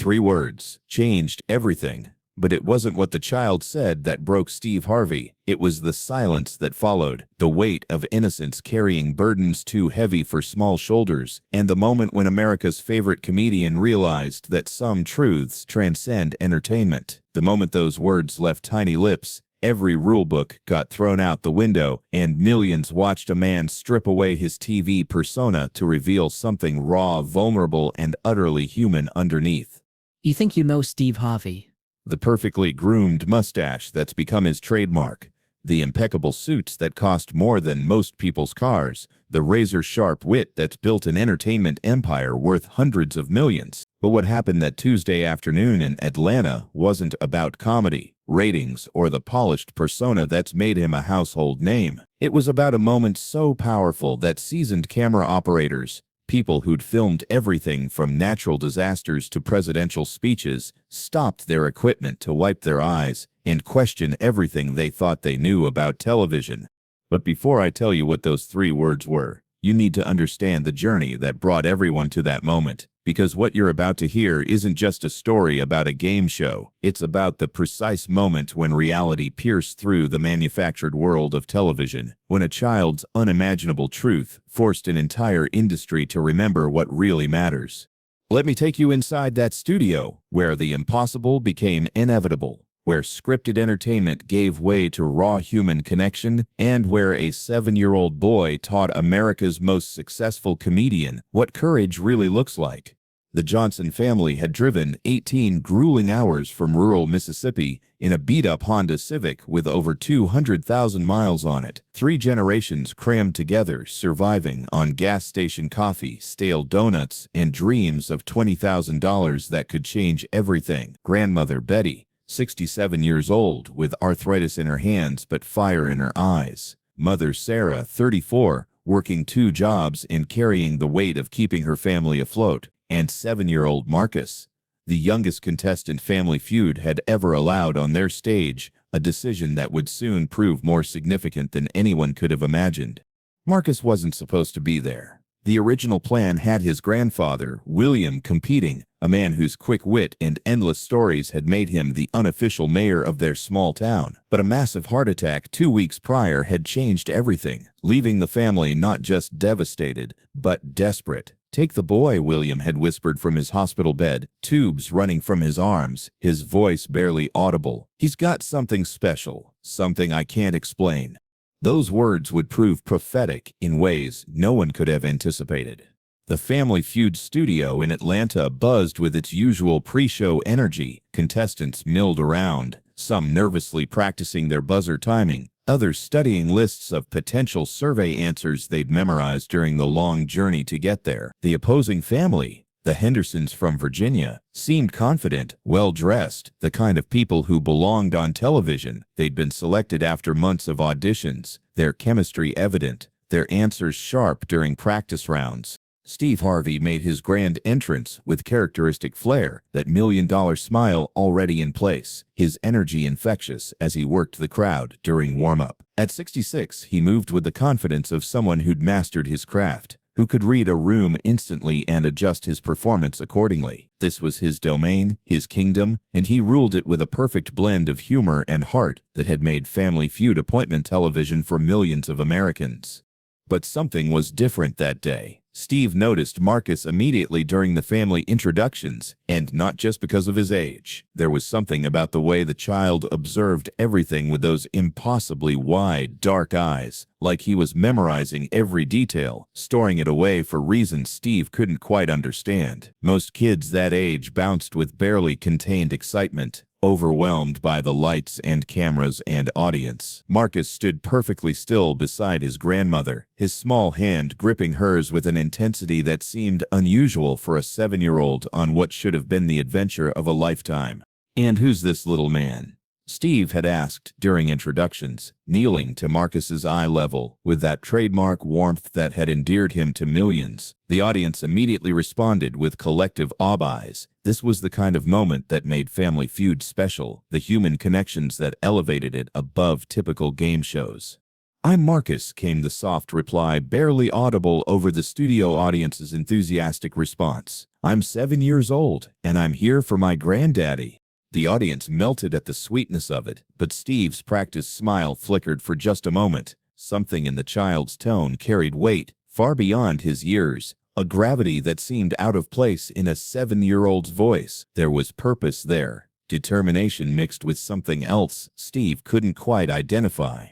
3 words changed everything. But it wasn't what the child said that broke Steve Harvey. It was the silence that followed, the weight of innocence carrying burdens too heavy for small shoulders, and the moment when America's favorite comedian realized that some truths transcend entertainment. The moment those words left tiny lips, every rulebook got thrown out the window, and millions watched a man strip away his TV persona to reveal something raw, vulnerable, and utterly human underneath. You think you know Steve Harvey? The perfectly groomed mustache that's become his trademark, the impeccable suits that cost more than most people's cars, the razor-sharp wit that's built an entertainment empire worth hundreds of millions. But what happened that Tuesday afternoon in Atlanta wasn't about comedy, ratings, or the polished persona that's made him a household name. It was about a moment so powerful that seasoned camera operators, people who'd filmed everything from natural disasters to presidential speeches, stopped their equipment to wipe their eyes and question everything they thought they knew about television. But before I tell you what those 3 words were, you need to understand the journey that brought everyone to that moment. Because what you're about to hear isn't just a story about a game show. It's about the precise moment when reality pierced through the manufactured world of television, when a child's unimaginable truth forced an entire industry to remember what really matters. Let me take you inside that studio, where the impossible became inevitable, where scripted entertainment gave way to raw human connection, and where a 7-year-old boy taught America's most successful comedian what courage really looks like. The Johnson family had driven 18 grueling hours from rural Mississippi in a beat-up Honda Civic with over 200,000 miles on it. 3 generations crammed together, surviving on gas station coffee, stale donuts, and dreams of $20,000 that could change everything. Grandmother Betty, 67 years old, with arthritis in her hands but fire in her eyes. Mother Sarah, 34, working 2 jobs and carrying the weight of keeping her family afloat. And 7-year-old Marcus, the youngest contestant Family Feud had ever allowed on their stage, a decision that would soon prove more significant than anyone could have imagined. Marcus wasn't supposed to be there. The original plan had his grandfather, William, competing, a man whose quick wit and endless stories had made him the unofficial mayor of their small town. But a massive heart attack 2 weeks prior had changed everything, leaving the family not just devastated, but desperate. "Take the boy," William had whispered from his hospital bed, tubes running from his arms, his voice barely audible. "He's got something special, something I can't explain." Those words would prove prophetic in ways no one could have anticipated. The Family Feud studio in Atlanta buzzed with its usual pre-show energy. Contestants milled around, some nervously practicing their buzzer timing, others studying lists of potential survey answers they'd memorized during the long journey to get there. The opposing family, the Hendersons from Virginia, seemed confident, well-dressed, the kind of people who belonged on television. They'd been selected after months of auditions, their chemistry evident, their answers sharp during practice rounds. Steve Harvey made his grand entrance with characteristic flair, that million-dollar smile already in place, his energy infectious as he worked the crowd during warm-up. At 66, he moved with the confidence of someone who'd mastered his craft, who could read a room instantly and adjust his performance accordingly. This was his domain, his kingdom, and he ruled it with a perfect blend of humor and heart that had made Family Feud appointment television for millions of Americans. But something was different that day. Steve noticed Marcus immediately during the family introductions, and not just because of his age. There was something about the way the child observed everything with those impossibly wide, dark eyes, like he was memorizing every detail, storing it away for reasons Steve couldn't quite understand. Most kids that age bounced with barely contained excitement, overwhelmed by the lights and cameras and audience. Marcus stood perfectly still beside his grandmother, his small hand gripping hers with an intensity that seemed unusual for a 7-year-old on what should have been the adventure of a lifetime. "And who's this little man?" Steve had asked during introductions, kneeling to Marcus's eye level with that trademark warmth that had endeared him to millions. The audience immediately responded with collective awe-eyes. This was the kind of moment that made Family Feud special, the human connections that elevated it above typical game shows. "I'm Marcus," came the soft reply, barely audible over the studio audience's enthusiastic response. I'm 7 years old, and I'm here for my granddaddy." The audience melted at the sweetness of it, but Steve's practiced smile flickered for just a moment. Something in the child's tone carried weight, far beyond his years, a gravity that seemed out of place in a 7-year-old's voice. There was purpose there, determination mixed with something else Steve couldn't quite identify.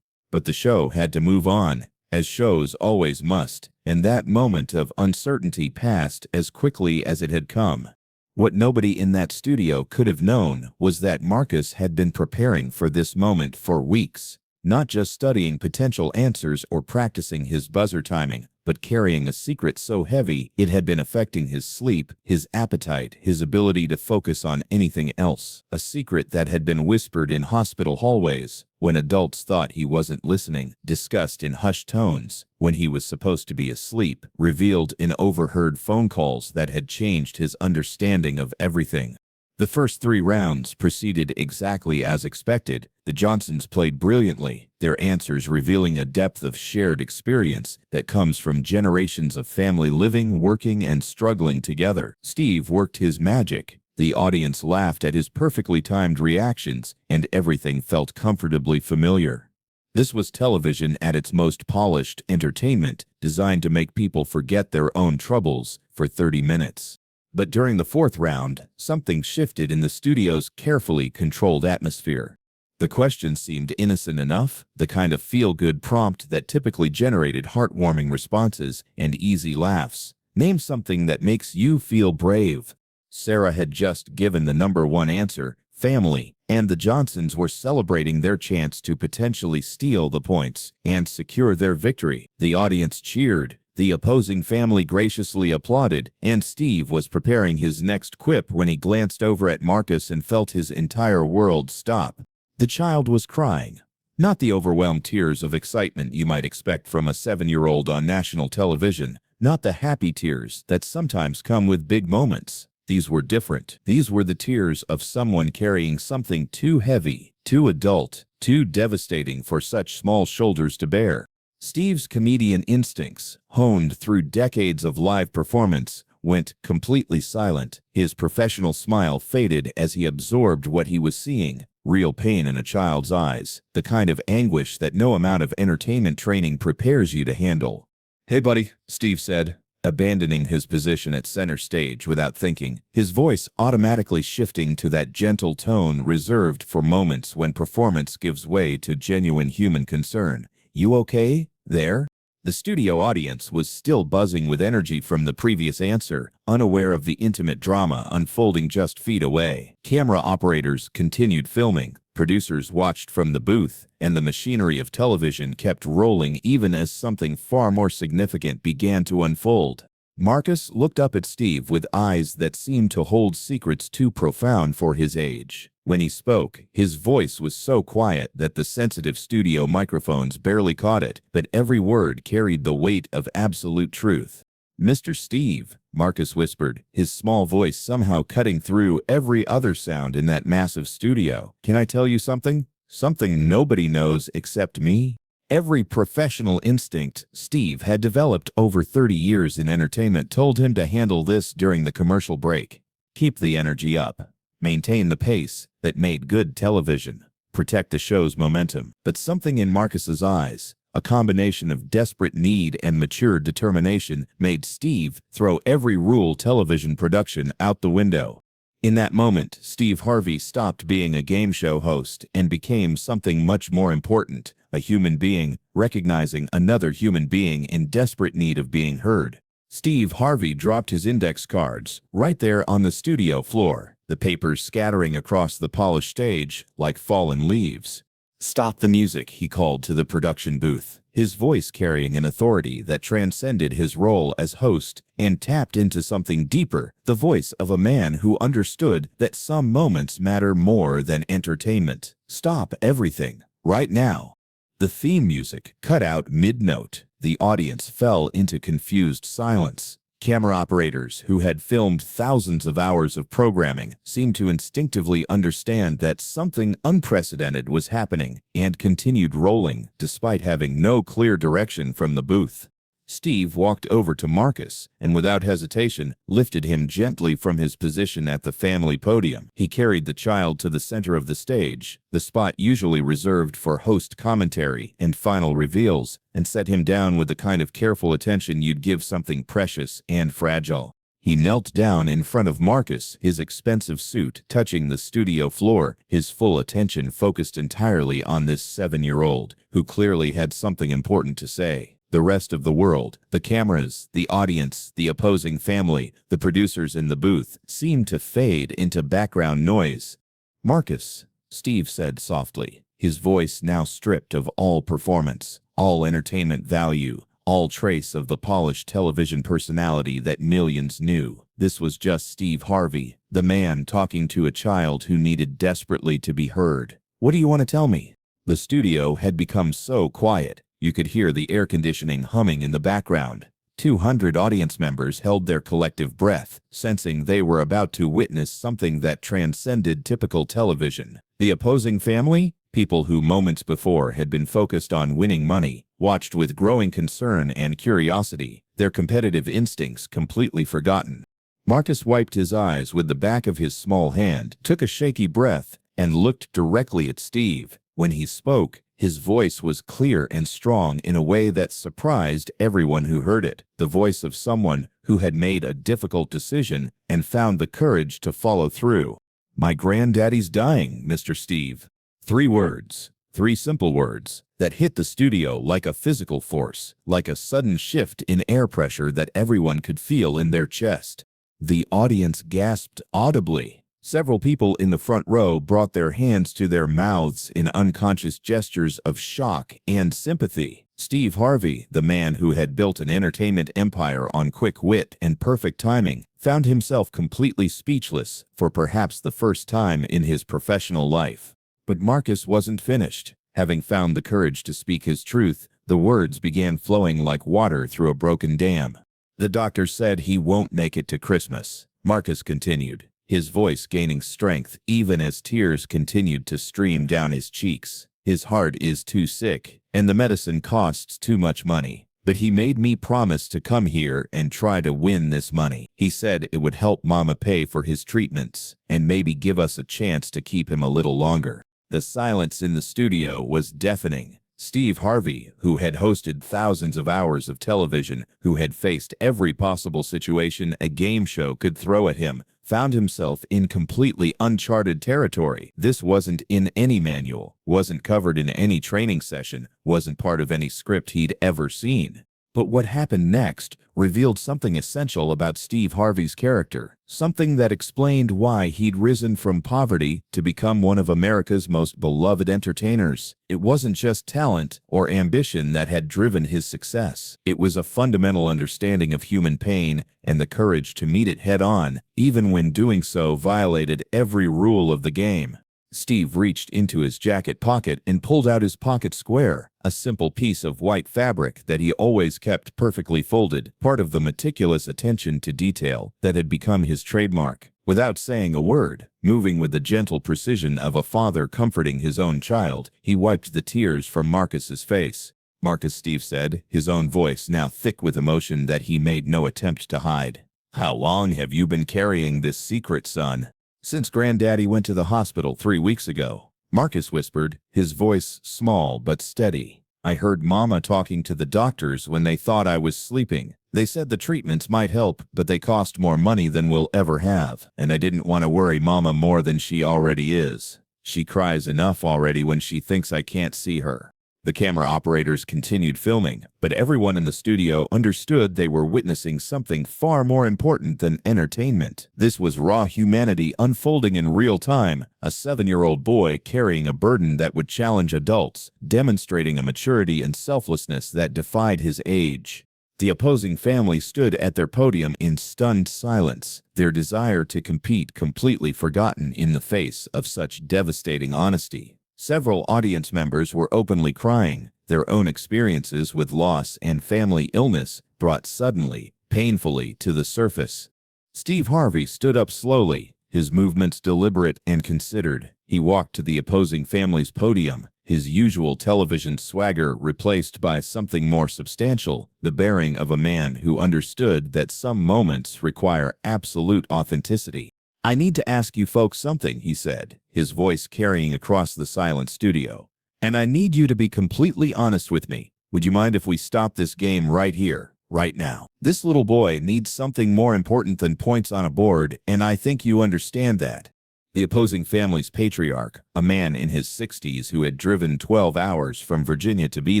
But the show had to move on, as shows always must, and that moment of uncertainty passed as quickly as it had come. What nobody in that studio could have known was that Marcus had been preparing for this moment for weeks, not just studying potential answers or practicing his buzzer timing, but carrying a secret so heavy it had been affecting his sleep, his appetite, his ability to focus on anything else. A secret that had been whispered in hospital hallways, when adults thought he wasn't listening, discussed in hushed tones, when he was supposed to be asleep, revealed in overheard phone calls that had changed his understanding of everything. The first 3 rounds proceeded exactly as expected. The Johnsons played brilliantly, their answers revealing a depth of shared experience that comes from generations of family living, working, and struggling together. Steve worked his magic. The audience laughed at his perfectly timed reactions, and everything felt comfortably familiar. This was television at its most polished entertainment, designed to make people forget their own troubles for 30 minutes. But during the 4th round, something shifted in the studio's carefully controlled atmosphere. The question seemed innocent enough, the kind of feel-good prompt that typically generated heartwarming responses and easy laughs. Name something that makes you feel brave. Sarah had just given the number 1 answer, family, and the Johnsons were celebrating their chance to potentially steal the points and secure their victory. The audience cheered. The opposing family graciously applauded, and Steve was preparing his next quip when he glanced over at Marcus and felt his entire world stop. The child was crying. Not the overwhelmed tears of excitement you might expect from a 7-year-old on national television, not the happy tears that sometimes come with big moments. These were different. These were the tears of someone carrying something too heavy, too adult, too devastating for such small shoulders to bear. Steve's comedian instincts, honed through decades of live performance, went completely silent. His professional smile faded as he absorbed what he was seeing. Real pain in a child's eyes, the kind of anguish that no amount of entertainment training prepares you to handle. "Hey buddy," Steve said, abandoning his position at center stage without thinking, his voice automatically shifting to that gentle tone reserved for moments when performance gives way to genuine human concern. "You okay there?" The studio audience was still buzzing with energy from the previous answer, unaware of the intimate drama unfolding just feet away. Camera operators continued filming, producers watched from the booth, and the machinery of television kept rolling even as something far more significant began to unfold. Marcus looked up at Steve with eyes that seemed to hold secrets too profound for his age. When he spoke, his voice was so quiet that the sensitive studio microphones barely caught it, but every word carried the weight of absolute truth. "Mr. Steve," Marcus whispered, his small voice somehow cutting through every other sound in that massive studio. "Can I tell you something? Something nobody knows except me?" Every professional instinct Steve had developed over 30 years in entertainment told him to handle this during the commercial break. Keep the energy up. Maintain the pace that made good television. Protect the show's momentum. But something in Marcus's eyes, a combination of desperate need and mature determination, made Steve throw every rule television production out the window. In that moment, Steve Harvey stopped being a game show host and became something much more important, a human being, recognizing another human being in desperate need of being heard. Steve Harvey dropped his index cards right there on the studio floor, the papers scattering across the polished stage like fallen leaves. "Stop the music," he called to the production booth, his voice carrying an authority that transcended his role as host and tapped into something deeper, the voice of a man who understood that some moments matter more than entertainment. "Stop everything, right now." The theme music cut out mid-note. The audience fell into confused silence. Camera operators, who had filmed thousands of hours of programming, seemed to instinctively understand that something unprecedented was happening and continued rolling despite having no clear direction from the booth. Steve walked over to Marcus and without hesitation lifted him gently from his position at the family podium. He carried the child to the center of the stage, the spot usually reserved for host commentary and final reveals, and set him down with the kind of careful attention you'd give something precious and fragile. He knelt down in front of Marcus, his expensive suit touching the studio floor, his full attention focused entirely on this 7-year-old, who clearly had something important to say. The rest of the world, the cameras, the audience, the opposing family, the producers in the booth, seemed to fade into background noise. "Marcus," Steve said softly, his voice now stripped of all performance, all entertainment value, all trace of the polished television personality that millions knew. This was just Steve Harvey, the man talking to a child who needed desperately to be heard. "What do you want to tell me?" The studio had become so quiet, you could hear the air conditioning humming in the background. 200 audience members held their collective breath, sensing they were about to witness something that transcended typical television. The opposing family, people who moments before had been focused on winning money, watched with growing concern and curiosity, their competitive instincts completely forgotten. Marcus wiped his eyes with the back of his small hand, took a shaky breath, and looked directly at Steve. When he spoke, his voice was clear and strong in a way that surprised everyone who heard it, the voice of someone who had made a difficult decision and found the courage to follow through. "My granddaddy's dying, Mr. Steve." 3 words, 3 simple words, that hit the studio like a physical force, like a sudden shift in air pressure that everyone could feel in their chest. The audience gasped audibly. Several people in the front row brought their hands to their mouths in unconscious gestures of shock and sympathy. Steve Harvey, the man who had built an entertainment empire on quick wit and perfect timing, found himself completely speechless for perhaps the first time in his professional life. But Marcus wasn't finished. Having found the courage to speak his truth, the words began flowing like water through a broken dam. "The doctor said he won't make it to Christmas," Marcus continued, his voice gaining strength even as tears continued to stream down his cheeks. "His heart is too sick, and the medicine costs too much money. But he made me promise to come here and try to win this money. He said it would help Mama pay for his treatments, and maybe give us a chance to keep him a little longer." The silence in the studio was deafening. Steve Harvey, who had hosted thousands of hours of television, who had faced every possible situation a game show could throw at him, found himself in completely uncharted territory. This wasn't in any manual, wasn't covered in any training session, wasn't part of any script he'd ever seen. But what happened next revealed something essential about Steve Harvey's character, something that explained why he'd risen from poverty to become one of America's most beloved entertainers. It wasn't just talent or ambition that had driven his success. It was a fundamental understanding of human pain and the courage to meet it head-on, even when doing so violated every rule of the game. Steve reached into his jacket pocket and pulled out his pocket square, a simple piece of white fabric that he always kept perfectly folded, part of the meticulous attention to detail that had become his trademark. Without saying a word, moving with the gentle precision of a father comforting his own child, he wiped the tears from Marcus's face. "Marcus," Steve said, his own voice now thick with emotion that he made no attempt to hide. "How long have you been carrying this secret, son?" "Since Granddaddy went to the hospital 3 weeks ago," Marcus whispered, his voice small but steady. "I heard Mama talking to the doctors when they thought I was sleeping. They said the treatments might help, but they cost more money than we'll ever have. And I didn't want to worry Mama more than she already is. She cries enough already when she thinks I can't see her." The camera operators continued filming, but everyone in the studio understood they were witnessing something far more important than entertainment. This was raw humanity unfolding in real time, a 7-year-old boy carrying a burden that would challenge adults, demonstrating a maturity and selflessness that defied his age. The opposing family stood at their podium in stunned silence, their desire to compete completely forgotten in the face of such devastating honesty. Several audience members were openly crying, their own experiences with loss and family illness brought suddenly, painfully to the surface. Steve Harvey stood up slowly, his movements deliberate and considered. He walked to the opposing family's podium, his usual television swagger replaced by something more substantial, the bearing of a man who understood that some moments require absolute authenticity. "I need to ask you folks something," he said, his voice carrying across the silent studio. "And I need you to be completely honest with me. Would you mind if we stop this game right here, right now? This little boy needs something more important than points on a board, and I think you understand that." The opposing family's patriarch, a man in his 60s who had driven 12 hours from Virginia to be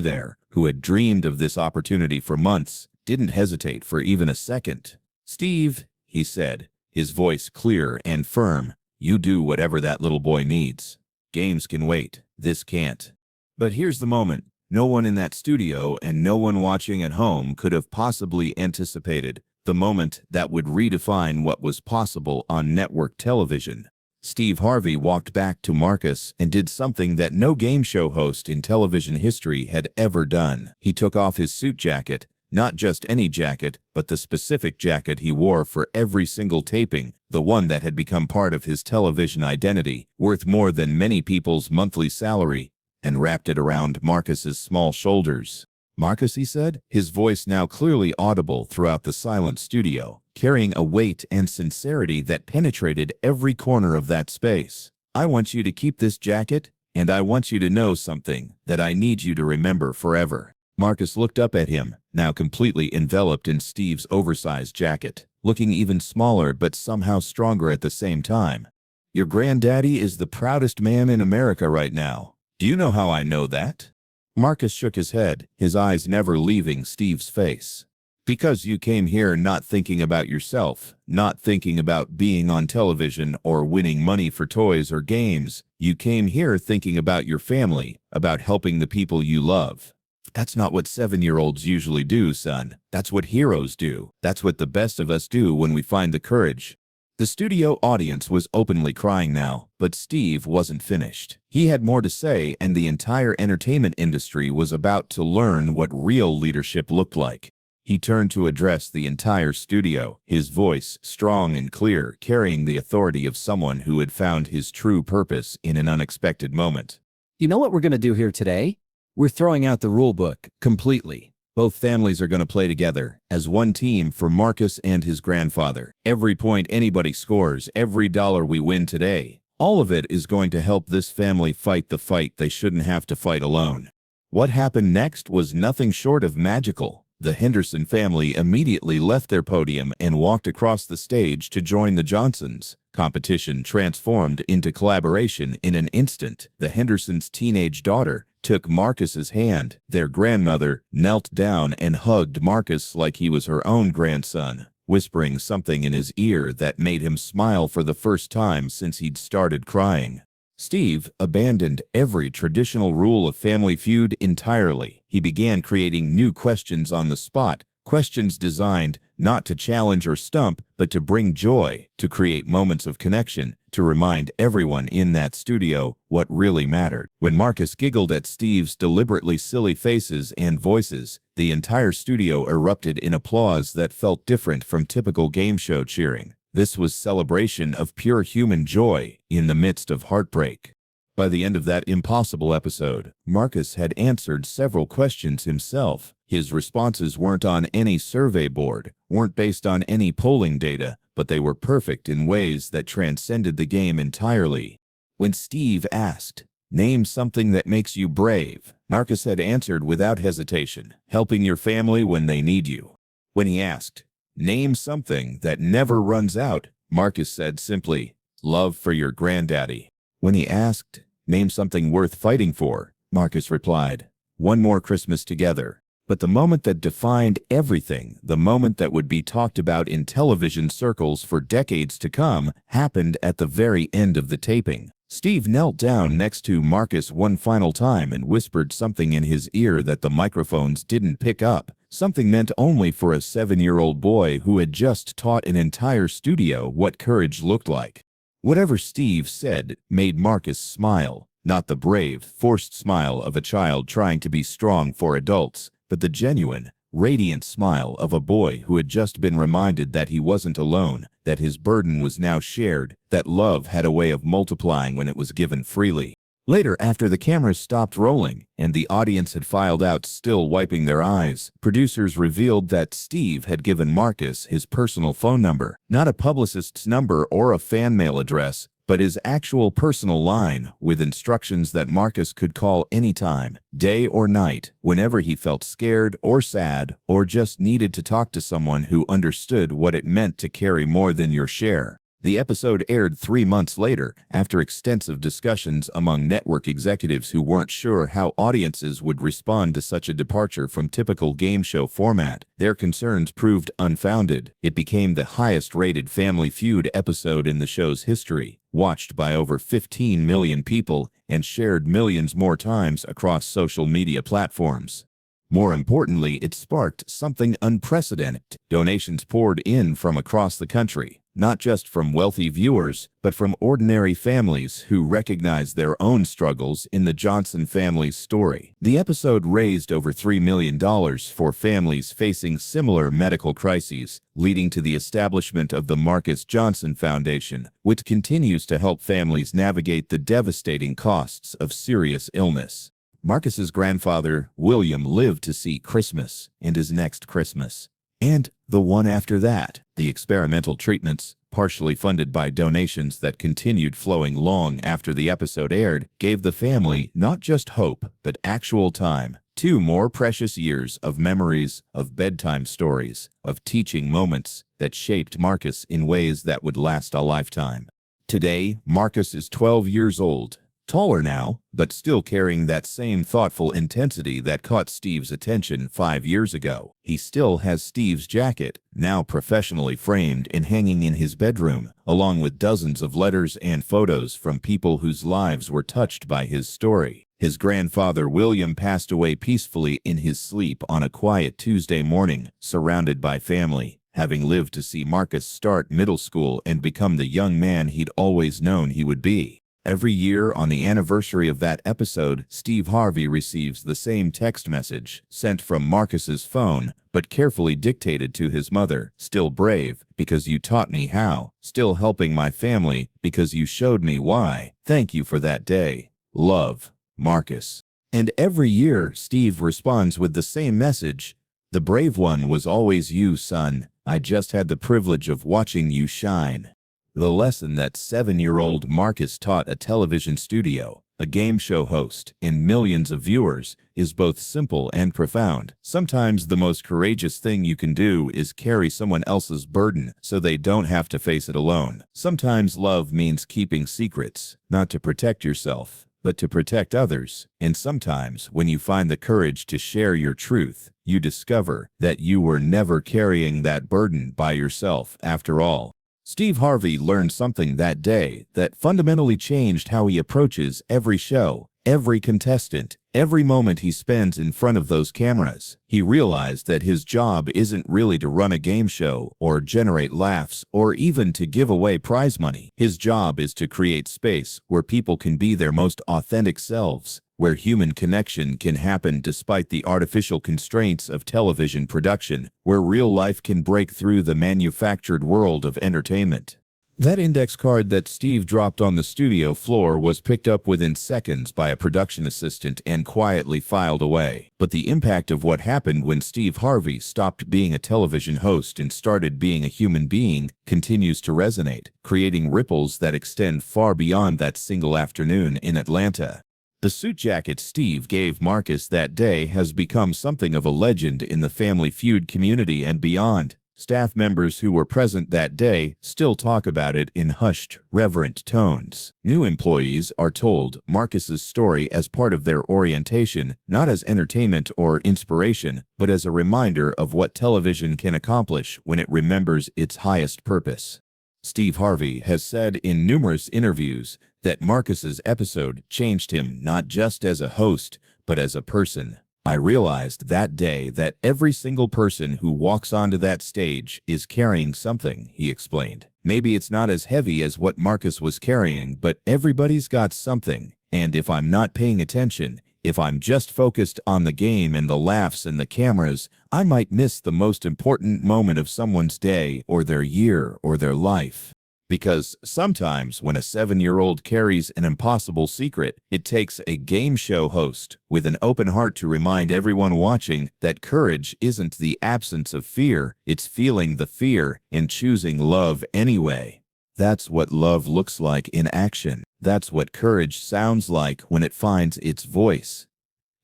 there, who had dreamed of this opportunity for months, didn't hesitate for even a second. "Steve," he said, his voice clear and firm, "you do whatever that little boy needs. Games can wait. This can't." But here's the moment. No one in that studio and no one watching at home could have possibly anticipated the moment that would redefine what was possible on network television. Steve Harvey walked back to Marcus and did something that no game show host in television history had ever done. He took off his suit jacket, not just any jacket, but the specific jacket he wore for every single taping, the one that had become part of his television identity, worth more than many people's monthly salary, and wrapped it around Marcus's small shoulders. "Marcus," he said, his voice now clearly audible throughout the silent studio, carrying a weight and sincerity that penetrated every corner of that space. "I want you to keep this jacket, and I want you to know something that I need you to remember forever." Marcus looked up at him, now completely enveloped in Steve's oversized jacket, looking even smaller but somehow stronger at the same time. "Your granddaddy is the proudest man in America right now. Do you know how I know that?" Marcus shook his head, his eyes never leaving Steve's face. "Because you came here not thinking about yourself, not thinking about being on television or winning money for toys or games. You came here thinking about your family, about helping the people you love. That's not what 7-year-olds usually do, son. That's what heroes do. That's what the best of us do when we find the courage." The studio audience was openly crying now, but Steve wasn't finished. He had more to say, and the entire entertainment industry was about to learn what real leadership looked like. He turned to address the entire studio, his voice strong and clear, carrying the authority of someone who had found his true purpose in an unexpected moment. You know what we're going to do here today? We're throwing out the rule book completely. Both families are going to play together as one team for Marcus and his grandfather. Every point anybody scores, every dollar we win today, all of it is going to help this family fight the fight they shouldn't have to fight alone. What happened next was nothing short of magical. The Henderson family immediately left their podium and walked across the stage to join the Johnsons. Competition transformed into collaboration in an instant. The Hendersons' teenage daughter took Marcus's hand. Their grandmother knelt down and hugged Marcus like he was her own grandson, whispering something in his ear that made him smile for the first time since he'd started crying. Steve abandoned every traditional rule of Family Feud entirely. He began creating new questions on the spot, questions designed not to challenge or stump, but to bring joy, to create moments of connection, to remind everyone in that studio what really mattered. When Marcus giggled at Steve's deliberately silly faces and voices, the entire studio erupted in applause that felt different from typical game show cheering. This was celebration of pure human joy in the midst of heartbreak. By the end of that impossible episode, Marcus had answered several questions himself. His responses weren't on any survey board, weren't based on any polling data, but they were perfect in ways that transcended the game entirely. When Steve asked, "Name something that makes you brave," Marcus had answered without hesitation, "Helping your family when they need you." When he asked, "Name something that never runs out," Marcus said simply, "Love for your granddaddy." When he asked, "Name something worth fighting for," Marcus replied, "One more Christmas together." But the moment that defined everything, the moment that would be talked about in television circles for decades to come, happened at the very end of the taping. Steve knelt down next to Marcus one final time and whispered something in his ear that the microphones didn't pick up, something meant only for a 7-year-old boy who had just taught an entire studio what courage looked like. Whatever Steve said made Marcus smile, not the brave, forced smile of a child trying to be strong for adults, but the genuine, radiant smile of a boy who had just been reminded that he wasn't alone, that his burden was now shared, that love had a way of multiplying when it was given freely. Later, after the cameras stopped rolling and the audience had filed out, still wiping their eyes, producers revealed that Steve had given Marcus his personal phone number, not a publicist's number or a fan mail address, but his actual personal line, with instructions that Marcus could call anytime, day or night, whenever he felt scared or sad or just needed to talk to someone who understood what it meant to carry more than your share. The episode aired 3 months later, after extensive discussions among network executives who weren't sure how audiences would respond to such a departure from typical game show format. Their concerns proved unfounded. It became the highest-rated Family Feud episode in the show's history, watched by over 15 million people and shared millions more times across social media platforms. More importantly, it sparked something unprecedented. Donations poured in from across the country, not just from wealthy viewers, but from ordinary families who recognized their own struggles in the Johnson family's story. The episode raised over $3 million for families facing similar medical crises, leading to the establishment of the Marcus Johnson Foundation, which continues to help families navigate the devastating costs of serious illness. Marcus's grandfather, William, lived to see Christmas and his next Christmas, and the one after that. The experimental treatments, partially funded by donations that continued flowing long after the episode aired, gave the family not just hope, but actual time. 2 more precious years of memories, of bedtime stories, of teaching moments that shaped Marcus in ways that would last a lifetime. Today, Marcus is 12 years old. Taller now, but still carrying that same thoughtful intensity that caught Steve's attention 5 years ago. He still has Steve's jacket, now professionally framed and hanging in his bedroom, along with dozens of letters and photos from people whose lives were touched by his story. His grandfather William passed away peacefully in his sleep on a quiet Tuesday morning, surrounded by family, having lived to see Marcus start middle school and become the young man he'd always known he would be. Every year on the anniversary of that episode, Steve Harvey receives the same text message, sent from Marcus's phone, but carefully dictated to his mother. Still brave, because you taught me how. Still helping my family, because you showed me why. Thank you for that day. Love, Marcus. And every year, Steve responds with the same message. The brave one was always you, son. I just had the privilege of watching you shine. The lesson that 7-year-old Marcus taught a television studio, a game show host, and millions of viewers is both simple and profound. Sometimes the most courageous thing you can do is carry someone else's burden so they don't have to face it alone. Sometimes love means keeping secrets, not to protect yourself, but to protect others. And sometimes, when you find the courage to share your truth, you discover that you were never carrying that burden by yourself after all. Steve Harvey learned something that day that fundamentally changed how he approaches every show, every contestant, every moment he spends in front of those cameras. He realized that his job isn't really to run a game show or generate laughs or even to give away prize money. His job is to create space where people can be their most authentic selves, where human connection can happen despite the artificial constraints of television production, where real life can break through the manufactured world of entertainment. That index card that Steve dropped on the studio floor was picked up within seconds by a production assistant and quietly filed away. But the impact of what happened when Steve Harvey stopped being a television host and started being a human being continues to resonate, creating ripples that extend far beyond that single afternoon in Atlanta. The suit jacket Steve gave Marcus that day has become something of a legend in the Family Feud community and beyond. Staff members who were present that day still talk about it in hushed, reverent tones. New employees are told Marcus's story as part of their orientation, not as entertainment or inspiration, but as a reminder of what television can accomplish when it remembers its highest purpose. Steve Harvey has said in numerous interviews that Marcus's episode changed him not just as a host, but as a person. I realized that day that every single person who walks onto that stage is carrying something, he explained. Maybe it's not as heavy as what Marcus was carrying, but everybody's got something. And if I'm not paying attention, if I'm just focused on the game and the laughs and the cameras, I might miss the most important moment of someone's day or their year or their life. Because sometimes when a 7-year-old carries an impossible secret, it takes a game show host with an open heart to remind everyone watching that courage isn't the absence of fear, it's feeling the fear and choosing love anyway. That's what love looks like in action. That's what courage sounds like when it finds its voice.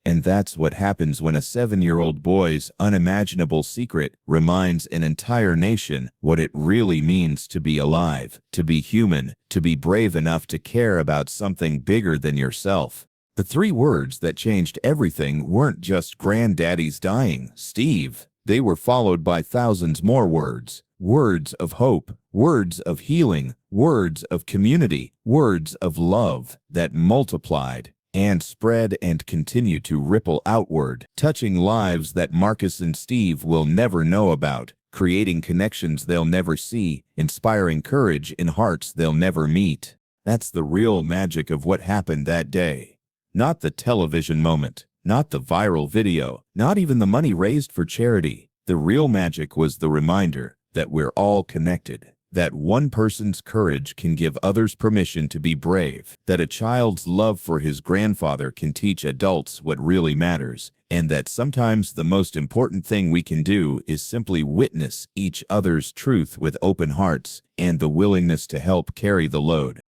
And that's what happens when a 7-year-old boy's unimaginable secret reminds an entire nation what it really means to be alive, to be human, to be brave enough to care about something bigger than yourself. The 3 words that changed everything weren't just granddaddy's dying, Steve. They were followed by thousands more words. Words of hope, words of healing, words of community, words of love that multiplied and spread and continue to ripple outward, touching lives that Marcus and Steve will never know about, creating connections they'll never see, inspiring courage in hearts they'll never meet. That's the real magic of what happened that day. Not the television moment, not the viral video, not even the money raised for charity. The real magic was the reminder that we're all connected. That one person's courage can give others permission to be brave, that a child's love for his grandfather can teach adults what really matters, and that sometimes the most important thing we can do is simply witness each other's truth with open hearts and the willingness to help carry the load.